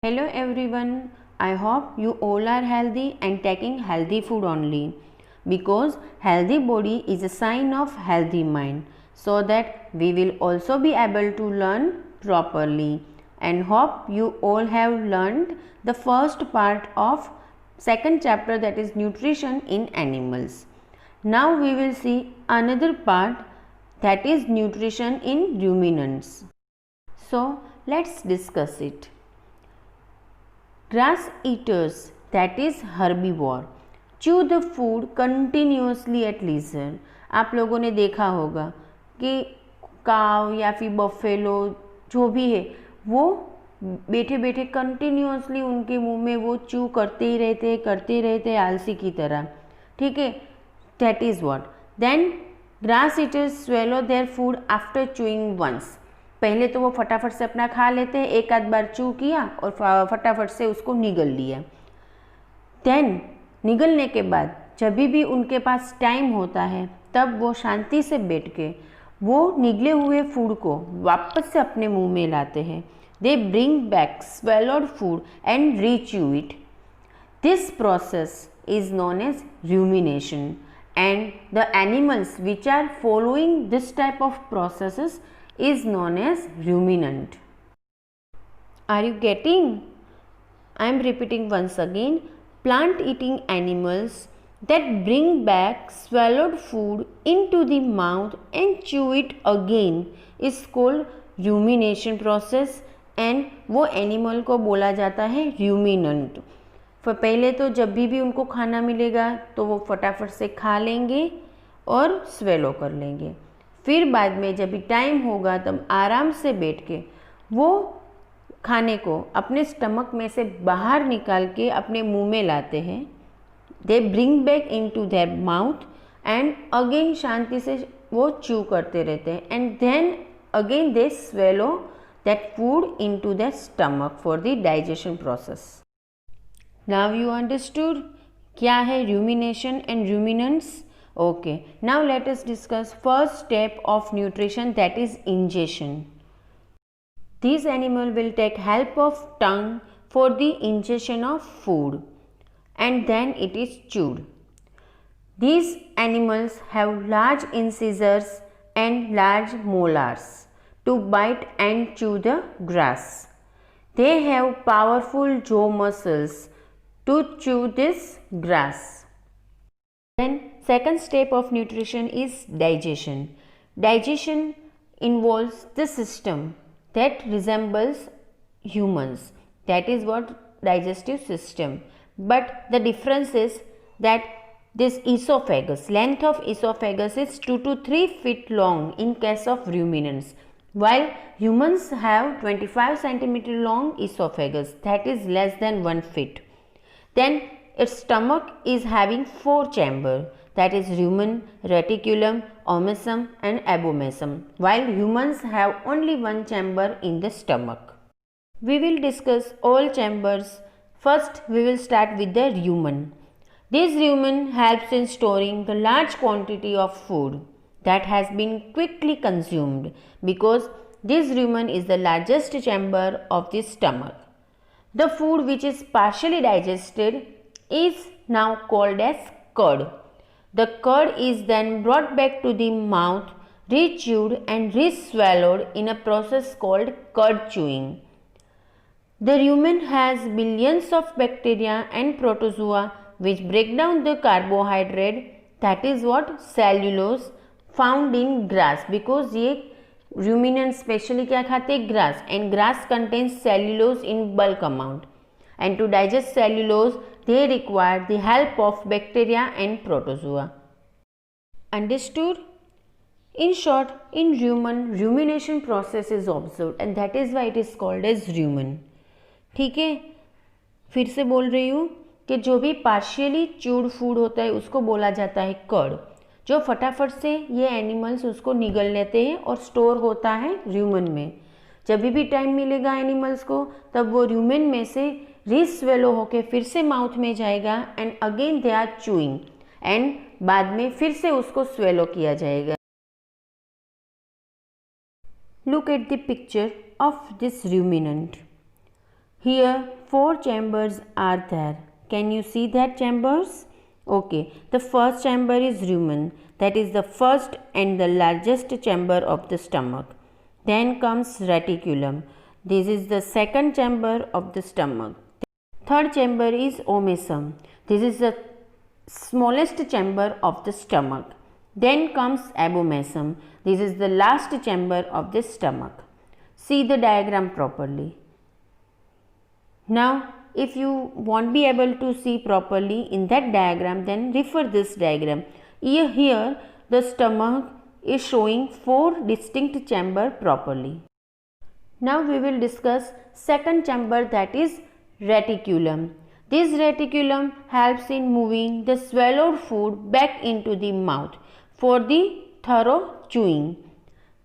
Hello everyone, I hope you all are healthy and taking healthy food only because healthy body is a sign of healthy mind, so that we will also be able to learn properly, and hope you all have learned the first part of second chapter, that is nutrition in animals. Now we will see another part, that is nutrition in ruminants. So let's discuss it. Grass eaters, that is herbivore, chew the food continuously at leisure. आप लोगों ने देखा होगा कि काव या फिर buffalo जो भी है वो बैठे बैठे कंटिन्यूसली उनके मुंह में वो चू करते ही रहते आलसी की तरह. ठीक है, that is what. Then grass eaters swallow their food after chewing once. पहले तो वो फटाफट से अपना खा लेते हैं, एक आध बार चू किया और फटाफट से उसको निगल लिया. देन निगलने के बाद जब भी उनके पास टाइम होता है तब वो शांति से बैठ के वो निगले हुए फूड को वापस से अपने मुंह में लाते हैं. They bring back swallowed food and rechew it. This process is known as rumination, and the animals which are following this type of processes is known as ruminant. Are you getting? I am repeating once again. Plant eating animals that bring back swallowed food into the mouth and chew it again is called rumination process, and वो animal को बोला जाता है ruminant. पहले तो जब भी उनको खाना मिलेगा तो वो फटाफट से खा लेंगे और स्वेलो कर लेंगे. फिर बाद में जब भी टाइम होगा तब आराम से बैठ के वो खाने को अपने स्टमक में से बाहर निकाल के अपने मुंह में लाते हैं. They bring back into their mouth and again शांति से वो चू करते रहते हैं, and then again they swallow that food into their stomach for the digestion process. Now you understood क्या है rumination and ruminants. Okay, now let us discuss first step of nutrition, that is ingestion. These animal will take help of tongue for the ingestion of food, and then it is chewed. These animals have large incisors and large molars to bite and chew the grass. They have powerful jaw muscles to chew this grass. Then second step of nutrition is digestion. Digestion involves the system that resembles humans, that is what digestive system, but the difference is that this esophagus, length of esophagus is 2 to 3 feet long in case of ruminants, while humans have 25 centimeter long esophagus, that is less than 1 feet. Then its stomach is having 4 chambers, that is rumen, reticulum, omasum and abomasum, while humans have only 1 chamber in the stomach. We will discuss all chambers. First we will start with the rumen. This rumen helps in storing the large quantity of food that has been quickly consumed, because this rumen is the largest chamber of the stomach. The food which is partially digested is now called as curd. The curd is then brought back to the mouth, re-chewed and re-swallowed in a process called curd chewing. The rumen has billions of bacteria and protozoa which break down the carbohydrate, that is what cellulose, found in grass, because ये ruminants specially क्या खाते हैं, grass, and grass contains cellulose in bulk amount, and to digest cellulose they require the help of bacteria and protozoa. Understood? In short, in rumen, rumination process is observed, and that is why it is called as rumen. ठीक है, फिर से बोल रही हूँ कि जो भी पार्शियली च्यूड फूड होता है उसको बोला जाता है कर्ड. जो फटाफट से ये एनिमल्स उसको निगल लेते हैं और स्टोर होता है रूमन में. जब भी टाइम मिलेगा एनिमल्स को तब वो रूमन में से रीस्वेलो होके फिर से माउथ में जाएगा, and again they are chewing, and बाद में फिर से उसको स्वेलो किया जाएगा. Look at the picture of this ruminant. Here, four chambers are there. Can you see that chambers? Okay, the first chamber is rumen, that is the first and the largest chamber of the stomach. Then comes reticulum. This is the second chamber of the stomach. Third chamber is omasum. This is the smallest chamber of the stomach. Then comes abomasum. This is the last chamber of the stomach. See the diagram properly. Now, if you won't be able to see properly in that diagram, then refer this diagram. Here the stomach is showing four distinct chambers properly. Now we will discuss second chamber, that is reticulum. This reticulum helps in moving the swallowed food back into the mouth for the thorough chewing.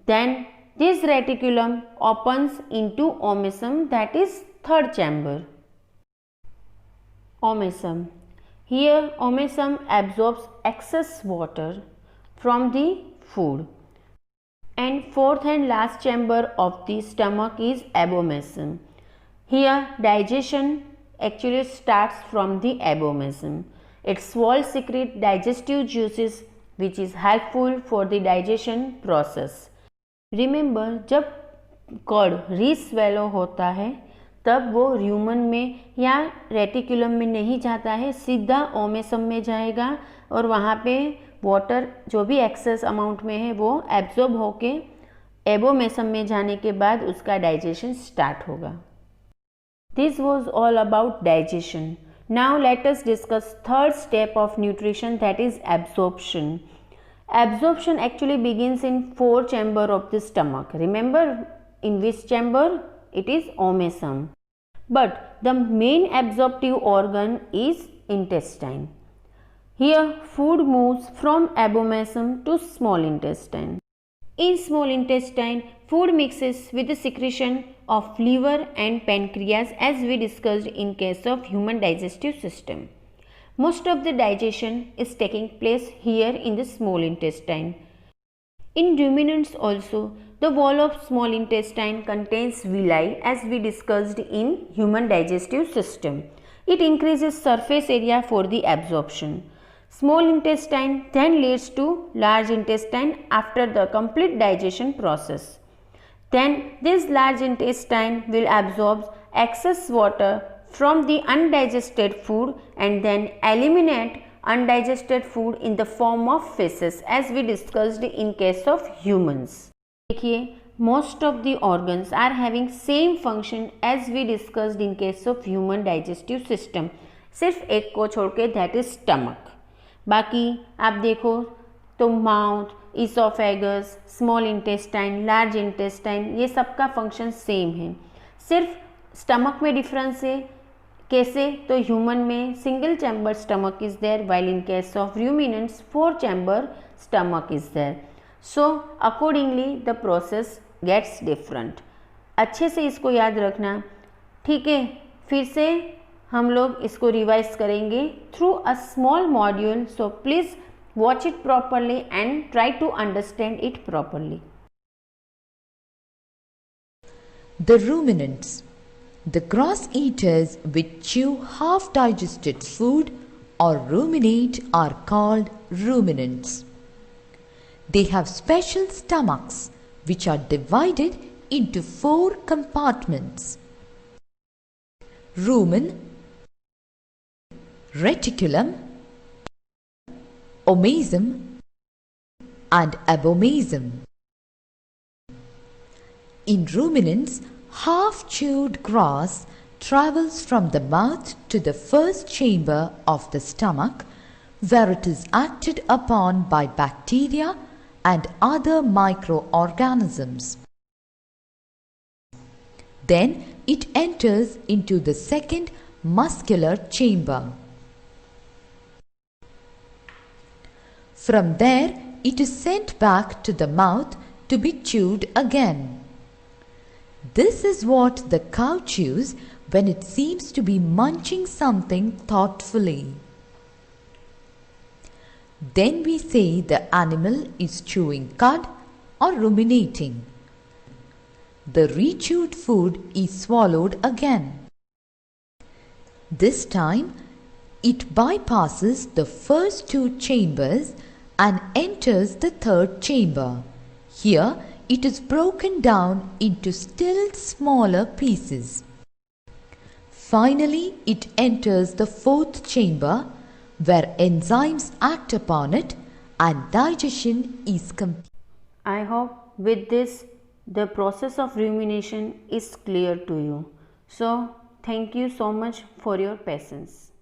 Then this reticulum opens into omasum, that is third chamber. Omasum. Here omasum absorbs excess water from the food. And fourth and last chamber of the stomach is abomasum. Here digestion actually starts from the abomasum. Its walls secrete digestive juices which is helpful for the digestion process. Remember, जब curd रीस्वेलो होता है तब वो र्यूमन में या reticulum में नहीं जाता है, सीधा ओमेसम में जाएगा और वहाँ पे वाटर जो भी एक्सेस अमाउंट में है वो एब्जॉर्ब होके एबोमेसम में जाने के बाद उसका डाइजेशन स्टार्ट होगा. This was all about digestion. Now let us discuss third step of nutrition, that is absorption. Absorption actually begins in fourth chamber of the stomach. Remember in which chamber? It is omasum. But the main absorptive organ is intestine. Here food moves from abomasum to small intestine. In small intestine, food mixes with the secretion of liver and pancreas as we discussed in case of human digestive system. Most of the digestion is taking place here in the small intestine. In ruminants also, the wall of small intestine contains villi as we discussed in human digestive system. It increases surface area for the absorption. Small intestine then leads to large intestine after the complete digestion process. Then this large intestine will absorb excess water from the undigested food and then eliminate undigested food in the form of feces as we discussed in case of humans. देखिए, most of the organs are having same function as we discussed in case of human digestive system. सिर्फ एक को छोड़ के, that is stomach. बाकी आप देखो तो mouth, oesophagus, small intestine, large intestine, ये सब का फंक्शन सेम है. सिर्फ स्टमक में डिफरेंस है. कैसे? तो ह्यूमन में single chamber stomach is there while in case of ruminants four chamber stomach is there. So accordingly the process gets different. अच्छे से इसको याद रखना. ठीक है, फिर से हम लोग इसको रिवाइज करेंगे through a small module. So please watch it properly and try to understand it properly. The ruminants, the grass eaters which chew half digested food or ruminate, are called ruminants. They have special stomachs which are divided into four compartments: rumen, reticulum, omasum and abomasum. In ruminants, half-chewed grass travels from the mouth to the first chamber of the stomach, where it is acted upon by bacteria and other microorganisms. Then it enters into the second muscular chamber. From there, it is sent back to the mouth to be chewed again. This is what the cow chews when it seems to be munching something thoughtfully. Then we say the animal is chewing cud or ruminating. The rechewed food is swallowed again. This time, it bypasses the first two chambers and enters the third chamber. Here, it is broken down into still smaller pieces. Finally, it enters the fourth chamber, where enzymes act upon it and digestion is complete. I hope with this the process of rumination is clear to you. So, thank you so much for your patience.